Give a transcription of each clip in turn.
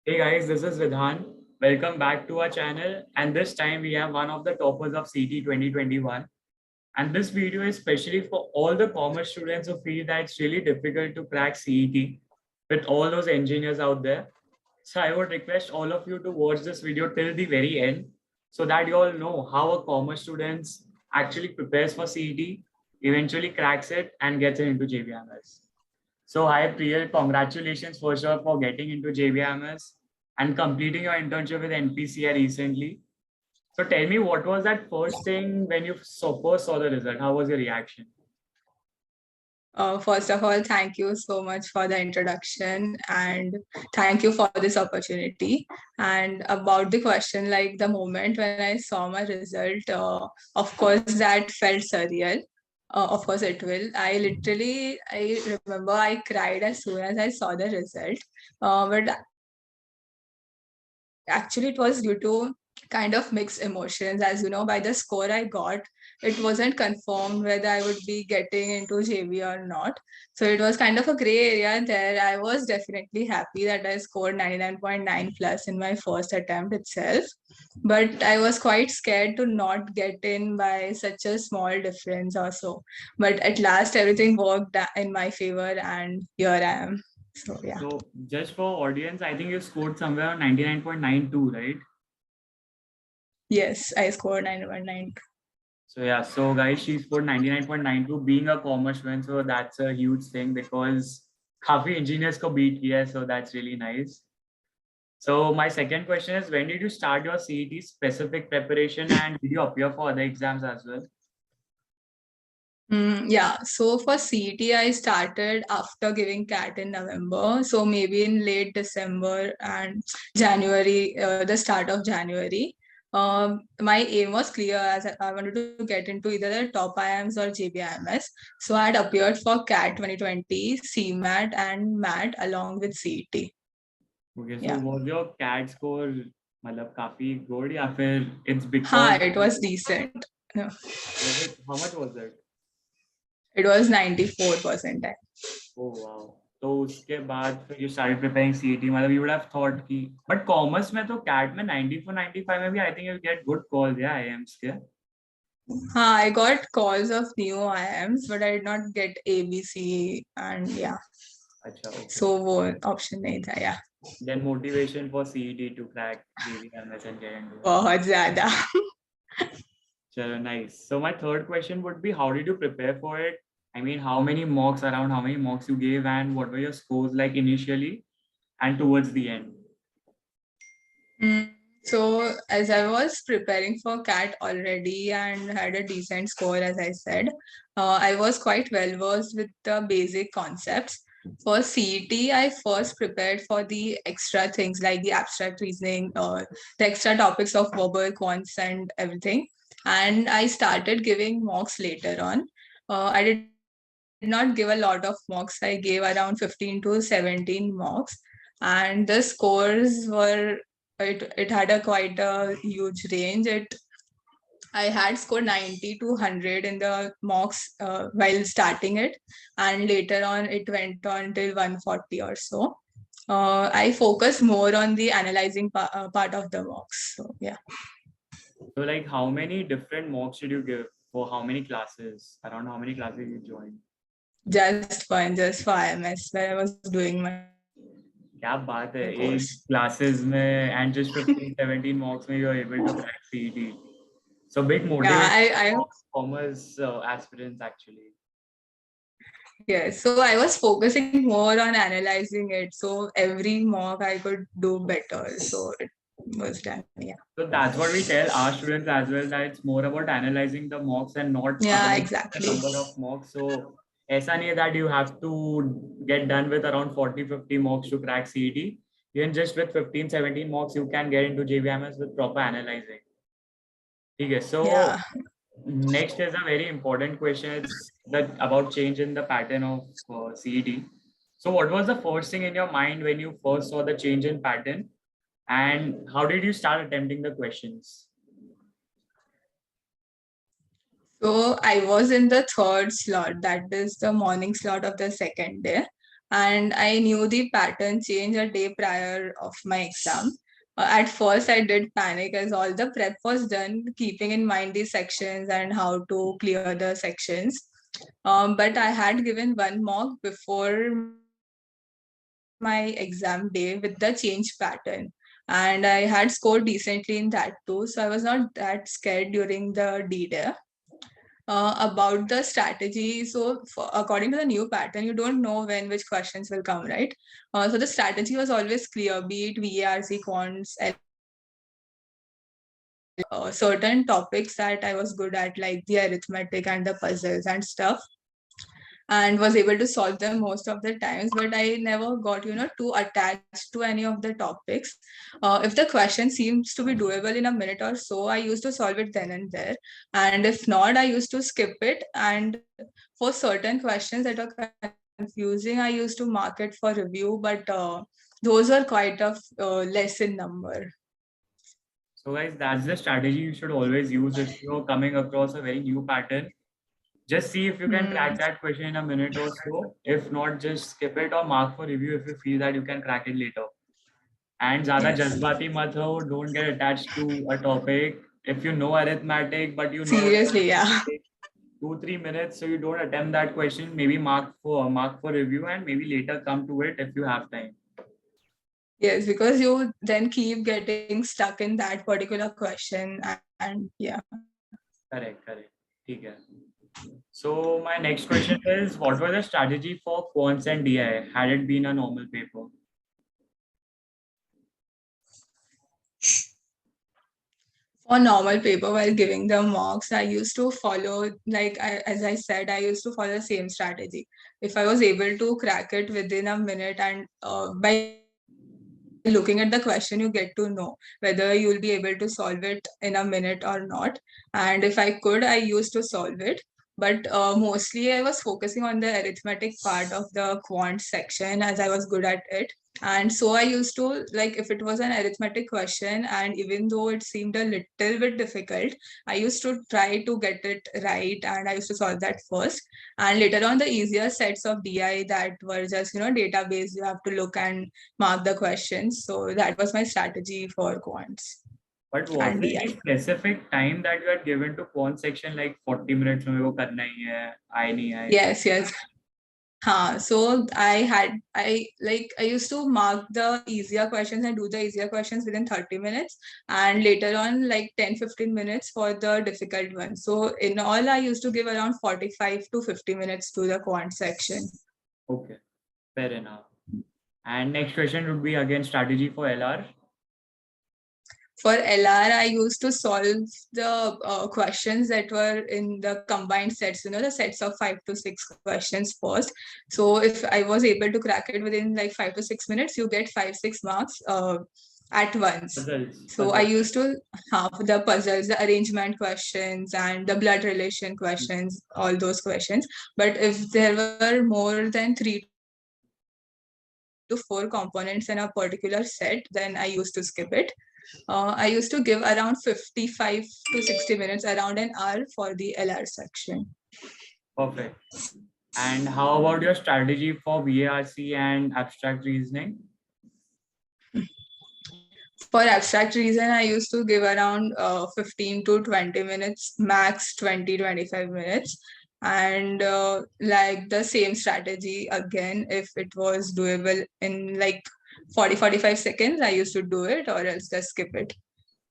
Hey guys, this is Vidhan. Welcome back to our channel. And this time we have one of the toppers of CET 2021. And this video is especially for all the commerce students who feel that it's really difficult to crack CET with all those engineers out there. So I would request all of you to watch this video till the very end so that you all know how a commerce students actually prepares for CET, eventually cracks it and gets it into JBIMS. So hi Priyal, congratulations for sure for getting into JBIMS and completing your internship with NPCI recently. So tell me, what was that first thing when you first saw the result? How was your reaction? First of all, thank you so much for the introduction and thank you for this opportunity. And about the question, like the moment when I saw my result, of course, that felt surreal. Of course, it will. I remember I cried as soon as I saw the result. But actually, it was due to kind of mixed emotions. As you know, by the score I got, it wasn't confirmed whether I would be getting into JB or not. So it was kind of a gray area there. I was definitely happy that I scored 99.9 plus in my first attempt itself. But I was quite scared to not get in by such a small difference or so. But at last, everything worked in my favor, and here I am. So, yeah. So just for audience, I think you scored somewhere on 99.92, right? Yes, I scored 919. So yeah, so guys, she scored 99.92 being a commerce student. So that's a huge thing because काफी engineers को beat किया, so that's really nice. So my second question is, when did you start your CET specific preparation and did you appear for other exams as well? Yeah, so for CET, I started after giving CAT in November. So maybe in late December and January, the start of January. My aim was clear as I wanted to get into either the top IIMs or JBIMS. So I had appeared for CAT 2020, CMAT, and MAT along with CET. Okay, so Yeah. was your CAT score मतलब काफी good या फिर it's Ha, because it was decent. No, was it, how much was it? it was 94%. Oh wow. तो उसके बाद फिर you started preparing CET मतलब you would have thought कि but commerce में तो CAT में 94 95 में भी I think you'll get good calls yeah IIMs के. I got calls of new IIMs, but I did not get ABC and yeah. अच्छा okay. So वो option नहीं था yeah. Then motivation for CET to crack JBMS and get into it. बहुत ज़्यादा. Chalo, nice. So my third question would be, how did you prepare for it? I mean, how many mocks you gave and what were your scores like initially and towards the end? So as I was preparing for CAT already and had a decent score, as I said, I was quite well versed with the basic concepts. For CET, I first prepared for the extra things like the abstract reasoning, the extra topics of verbal quants and everything. And I started giving mocks later on. I did not give a lot of mocks. I gave around 15 to 17 mocks. And the scores were it had a quite a huge range. I had scored 90 to 100 in the mocks while starting it, and later on it went on till 140 or so. I focused more on the analyzing part of the mocks. So yeah. So like how many different mocks did you give for how many classes? Around how many classes you joined? Just for IMS where I was doing my क्या बात है course. 8 classes में and just 15 17 mocks में you are able to crack CET. So big Yeah, motivation I for commerce aspirants actually. Yes, so I was focusing more on analyzing it. So every mock I could do better. So it was done. Yeah. So that's what we tell our students as well, that it's more about analyzing the mocks and not Yeah, about the exactly. number of mocks. So ऐसा नहीं है that you have to get done with around 40-50 mocks to crack CET. Even just with 15-17 mocks, you can get into JBIMS with proper analyzing. Okay, so Yeah. next is a very important question. It's about change in the pattern of CET. So what was the first thing in your mind when you first saw the change in pattern? And how did you start attempting the questions? So I was in the third slot, that is the morning slot of the second day. and I knew the pattern change a day prior of my exam. At first, I did panic as all the prep was done, keeping in mind the sections and how to clear the sections. But I had given one mock before my exam day with the change pattern, and I had scored decently in that too. So I was not that scared during the D-Day. About the strategy, so according to the new pattern, you don't know when which questions will come, right? So the strategy was always clear, be it VARC, quants, LR, certain topics that I was good at, like the arithmetic and the puzzles and stuff, and was able to solve them most of the times, but I never got too attached to any of the topics. If the question seems to be doable in a minute or so, I used to solve it then and there, and if not, I used to skip it. And for certain questions that are confusing, I used to mark it for review, but those are quite of less in number. So guys, that's the strategy you should always use if you're coming across a very new pattern. Just see if you can Hmm. crack that question in a minute or so. If not, just skip it or mark for review if you feel that you can crack it later. And ज़्यादा Yes. जज्बाती मत हो. Don't get attached to a topic. If you know arithmetic, but you know it's Seriously, going yeah. to take 2-3 minutes, so you don't attempt that question. Maybe mark for review and maybe later come to it if you have time. Yes, because you then keep getting stuck in that particular question, and yeah. Correct. ठीक है. So my next question is, what was the strategy for quants and DI had it been a normal paper? For normal paper, while giving the marks, I used to follow, like as I said, I used to follow the same strategy. If I was able to crack it within a minute, and by looking at the question, you get to know whether you'll be able to solve it in a minute or not. And if I could, I used to solve it. But mostly I was focusing on the arithmetic part of the quant section, as I was good at it. And so I used to, like, if it was an arithmetic question, and even though it seemed a little bit difficult, I used to try to get it right, and I used to solve that first. And later on, the easier sets of DI that were just database, you have to look and mark the questions. So that was my strategy for quants But was and there DI. any specific time that you had given to quant section, like 40 minutes में मेरे को करना ही है, आए नहीं आए? Yes. So I used to mark the easier questions and do the easier questions within 30 minutes, and later on like 10-15 minutes for the difficult ones. So in all, I used to give around 45 to 50 minutes to the quant section. Okay, fair enough. And next question would be again strategy for LR. For LR, I used to solve the questions that were in the combined sets, the sets of 5 to 6 questions first. So if I was able to crack it within like 5 to 6 minutes, you get 5-6 marks at once. So I Puzzles. used to have the puzzles, the arrangement questions, and the blood relation questions, all those questions. But if there were more than 3 to 4 components in a particular set, then I used to skip it. I used to give around 55 to 60 minutes, around an hour for the LR section. Perfect. And how about your strategy for VARC and abstract reasoning? For abstract reason, I used to give around 15 to 20 minutes, max 20-25 minutes. And like the same strategy again, if it was doable in like 40-45 seconds, I used to do it, or else just skip it.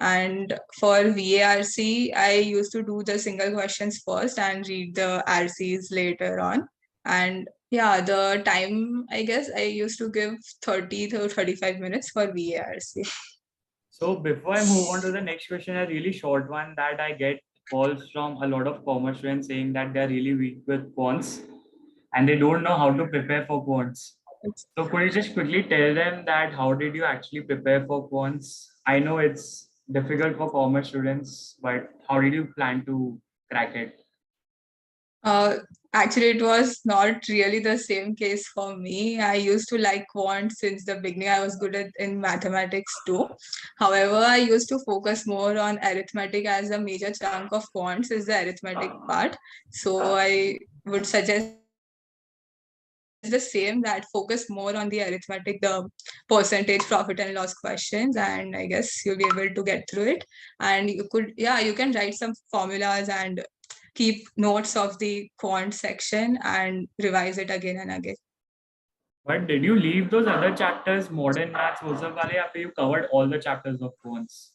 And for VARC, I used to do the single questions first and read the RCs later on. And yeah, the time, I guess I used to give 30 to 35 minutes for VARC. So before I move on to the next question, a really short one that I get calls from a lot of commerce students saying that they're really weak with quants and they don't know how to prepare for quants. So could you just quickly tell them that how did you actually prepare for quants? I know it's difficult for commerce students, but how did you plan to crack it? Uh, Actually, it was not really the same case for me. I used to like quant since the beginning. I was good at in mathematics too. However, I used to focus more on arithmetic, as a major chunk of quants is the arithmetic part. So I would suggest everyone to start with arithmetic the same that focus more on the arithmetic, the percentage profit and loss questions, and I guess you'll be able to get through it. And you can write some formulas and keep notes of the quant section and revise it again and again. But did you leave those other chapters, modern maths, wo sab wale, after you covered all the chapters of quants?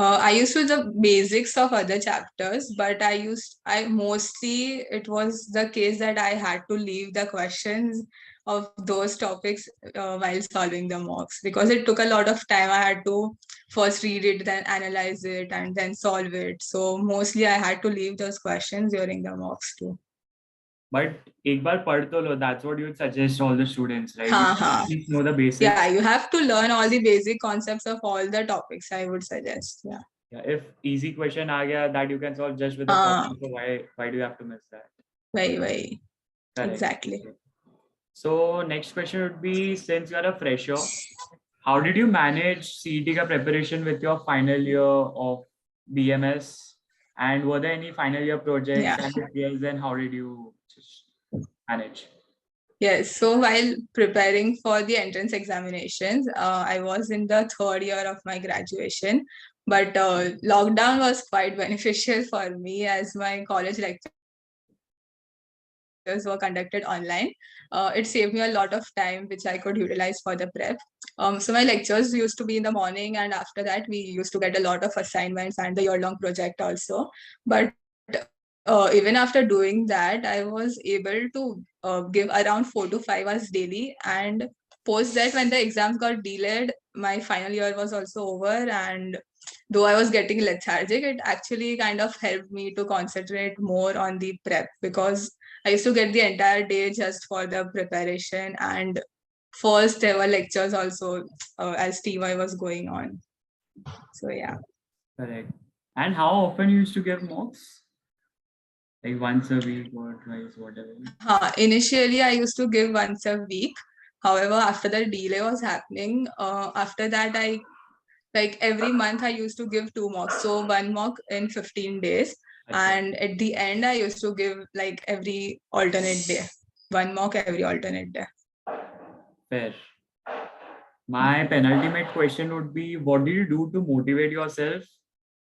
I used to the basics of other chapters, but I mostly, it was the case that I had to leave the questions of those topics while solving the mocks, because it took a lot of time. I had to first read it, then analyze it, and then solve it. So mostly I had to leave those questions during the mocks too. But एक बार पढ़ तो लो, that's what you would suggest all the students, right? You should हाँ. at least know the basics. Yeah, you have to learn all the basic concepts of all the topics, I would suggest. Yeah. Yeah, if easy question aa gaya that you can solve just with a formula, so why do you have to miss that? Very. Correct. Exactly. So next question would be, since you are a fresher, how did you manage CET ka preparation with your final year of BMS? And were there any final year projects? Yeah. And if yes, then how did you manage? Yes, so while preparing for the entrance examinations, I was in the third year of my graduation, but lockdown was quite beneficial for me as my college lectures were conducted online. It saved me a lot of time, which I could utilize for the prep. So my lectures used to be in the morning, and after that, we used to get a lot of assignments and the year-long project also. But even after doing that, I was able to give around 4 to 5 hours daily. And post that, when the exams got delayed, my final year was also over. And though I was getting lethargic, it actually kind of helped me to concentrate more on the prep, because I used to get the entire day just for the preparation. And first, there were lectures also as TY was going on. So, yeah. Correct. And how often you used to give mocks? Like once a week or twice, whatever? Initially, I used to give once a week. However, after the delay was happening, after that, like every month I used to give 2 mocks. So 1 mock in 15 days. And at the end, I used to give like every alternate day. 1 mock every alternate day. Fair. My penultimate question would be, what do you do to motivate yourself?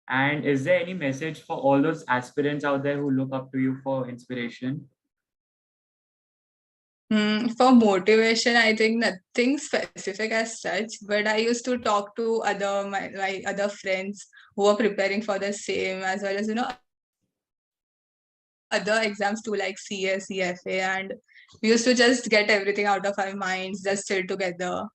And is there any message for all those aspirants out there who look up to you for inspiration? For motivation, I think nothing specific as such, but I used to talk to my other friends who are preparing for the same, as well as other exams too, like CS, CFA, and we used to just get everything out of our minds, just chill together.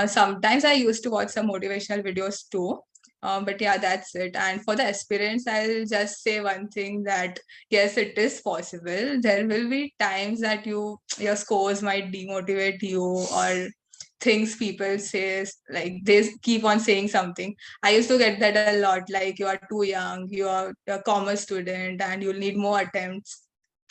Sometimes I used to watch some motivational videos too. But yeah, that's it. And for the aspirants, I'll just say one thing, that yes, it is possible. There will be times that your scores might demotivate you, or things people say, like they keep on saying something. I used to get that a lot, like you are too young, you are a commerce student, and you'll need more attempts.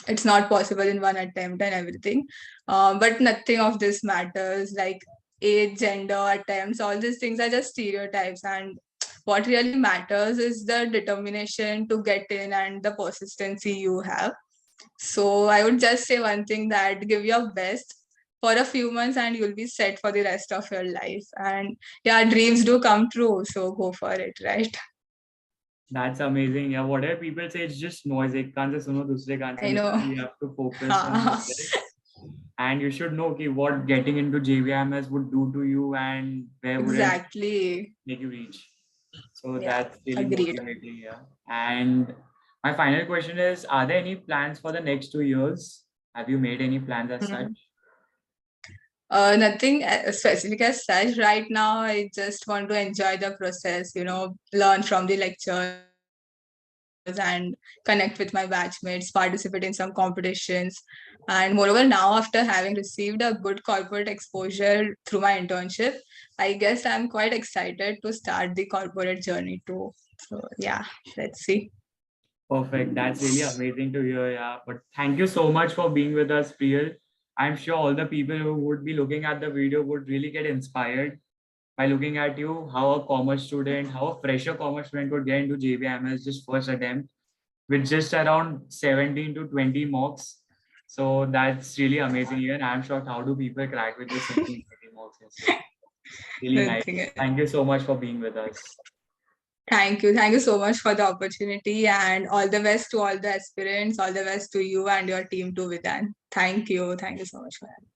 It's not possible in one attempt and everything. But nothing of this matters. Like age, gender, attempts, all these things are just stereotypes. And what really matters is the determination to get in and the persistency you have. So I would just say one thing, that give your best for a few months and you'll be set for the rest of your life. And yeah, dreams do come true. So go for it, right? That's amazing. Yeah, whatever people say, it's just noise. Ek kaan se suno, dusre kaan se I know. listen. You have to focus on this. And you should know what getting into JBIMS would do to you and where would it make you reach. So that's really motivating. Yeah. And my final question is, are there any plans for the next 2 years? Have you made any plans as such? Nothing specific as such. Right now, I just want to enjoy the process, learn from the lectures and connect with my batchmates, participate in some competitions. And moreover, now after having received a good corporate exposure through my internship, I guess I'm quite excited to start the corporate journey too. So yeah, let's see. Perfect. That's really amazing to hear. Yeah. But thank you so much for being with us, Priyal. I'm sure all the people who would be looking at the video would really get inspired by looking at you, how a commerce student, how a fresher commerce student could get into JBIMS just first attempt with just around 17 to 20 mocks. So that's really amazing. Even I'm shocked how do people crack with just simple writing mocks and stuff. Really nice. Nothing else. Thank you so much for being with us. Thank you. Thank you so much for the opportunity, and all the best to all the aspirants, all the best to you and your team too, Vidyan. Thank you. Thank you so much for that.